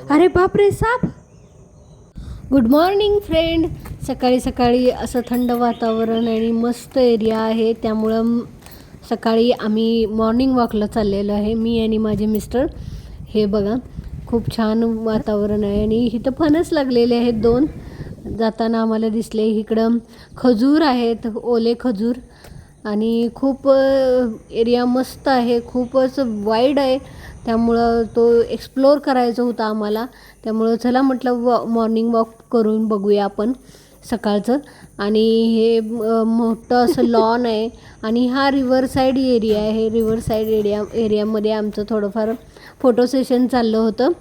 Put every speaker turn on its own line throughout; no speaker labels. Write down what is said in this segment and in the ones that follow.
अरे बापरे साप. Good morning friend. सकाळी सकाळी असं थंड वातावरण आणि मस्त एरिया आहे, त्यामुळं सकाळी आम्ही मॉर्निंग वॉकला चाललेलो आहे, मी आणि माझे मिस्टर. हे बघा खूप छान वातावरण आहे आणि इथं फणस लागलेले आहेत 2 जाताना आम्हाला दिसले. इकडं खजूर आहेत, ओले खजूर, आणि खूप एरिया मस्त आहे, खूपच वाईड आहे, त्यामुळं तो एक्सप्लोर करायचा होता आम्हाला. त्यामुळं चला म्हटलं मॉर्निंग वॉक करून बघूया आपण सकाळचं. आणि हे मोठं असं लॉन आहे आणि हा रिव्हर साईड एरिया आहे. रिव्हर साईड एरियामध्ये आमचं थोडंफार फोटो सेशन चाललं होतं.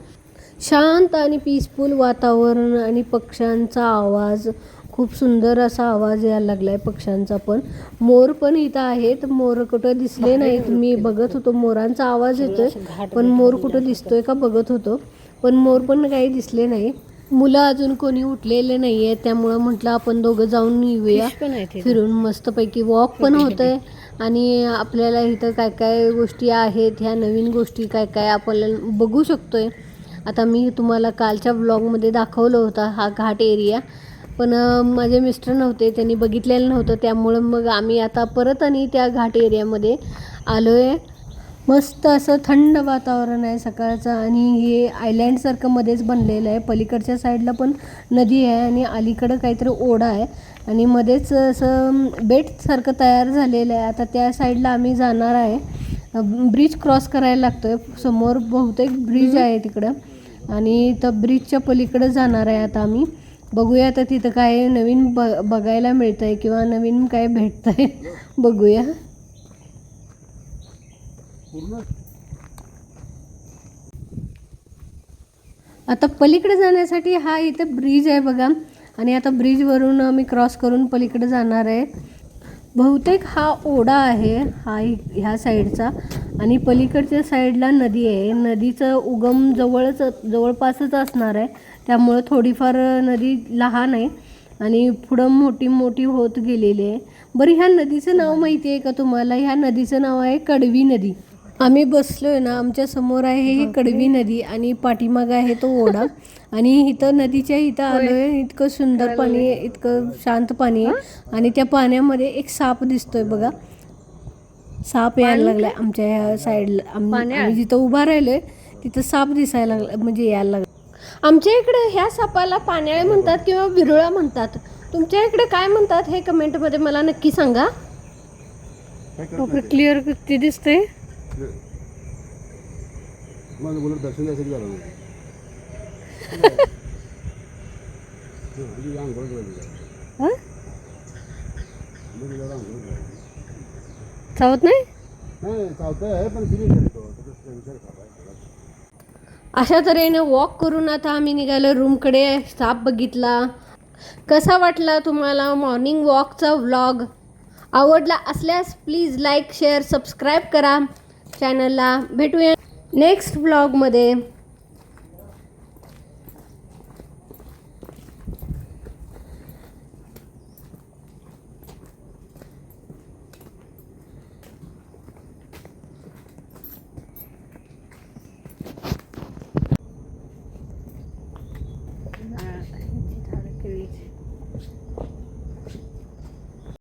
शांत आणि पीसफुल वातावरण आणि पक्ष्यांचा आवाज, खूप सुंदर असा आवाज यायला लागला आहे पक्ष्यांचा. पण मोर पण इथं आहेत. मोर कुठं दिसले नाहीत, मी बघत होतो. मोरांचा आवाज येतोय पण मोर कुठं दिसतोय का बघत होतो, पण मोर पण काही दिसले नाही. मुलं अजून कोणी उठलेले नाही आहे, त्यामुळं म्हटलं आपण दोघं जाऊन येऊया फिरून. मस्तपैकी वॉक पण होतंय आणि आपल्याला इथं काय काय गोष्टी आहेत, ह्या नवीन गोष्टी काय काय आपल्याला बघू शकतोय. आता मी तुम्हाला कालच्या व्लॉगमध्ये दाखवलं होता हा घाट एरिया, पण माझे मिस्टर नव्हते, त्यांनी बघितलेलं नव्हतं, त्यामुळं मग आम्ही आता परत आणि त्या घाट एरियामध्ये आलो आहे. मस्त असं थंड वातावरण आहे सकाळचं आणि हे आयलँडसारखं मध्येच बनलेलं आहे. पलीकडच्या साईडला पण नदी आहे आणि अलीकडं काहीतरी ओढा आहे आणि मध्येच असं बेटसारखं तयार झालेलं आहे. आता त्या साईडला आम्ही जाणार आहे. ब्रिज क्रॉस करायला लागतो आहे, समोर बहुतेक ब्रिज आहे तिकडं, आणि तर ब्रिजच्या पलीकडं जाणार आहे आता आम्ही. बघूया आता तिथं काय नवीन बघायला मिळतं आहे किंवा नवीन काय भेटतं आहे, बघूया. आता पलीकडे जाण्यासाठी हा इथं ब्रिज आहे बघा, आणि आता ब्रिजवरून आम्ही क्रॉस करून पलीकडे जाणार आहे. बहुतेक हा ओढा आहे हा ह्या साईडचा, आणि पलीकडच्या साईडला नदी आहे. नदीचं उगम जवळपासच असणार आहे, त्यामुळं थोडीफार नदी लहान आहे आणि पुढं मोठी मोठी होत गेलेली आहे. बरं, ह्या नदीचं नाव माहिती आहे का तुम्हाला? ह्या नदीचं नाव आहे कडवी नदी. आम्ही बसलोय ना, आमच्या समोर आहे ही कडवी नदी आणि पाठीमागं आहे तो ओढा, आणि इथं नदीच्या इथं आलोय. इतकं सुंदर पाणी आहे, इतकं शांत पाणी आहे, आणि त्या पाण्यामध्ये एक साप दिसतोय बघा. साप यायला लागलाय आमच्या ह्या साईडला. आम्ही जिथं उभा राहिलोय तिथं साप दिसायला लागला, म्हणजे यायला लागला. आमच्या इकडे ह्या सापाला पाण्याळे म्हणतात किंवा विरुळा म्हणतात. तुमच्या इकडे काय म्हणतात हे कमेंटमध्ये मला नक्की सांगा. क्लिअर किती दिसतंय. चावत नाही. अशा तऱ्हेने वॉक करून आता आम्ही निघालो रूमकडे. साप बघितला. कसा वाटला तुम्हाला मॉर्निंग वॉकचा व्लॉग? आवडला असल्यास प्लीज लाईक, शेअर, सबस्क्राईब करा चॅनलला. भेटूया नेक्स्ट व्लॉगमध्ये.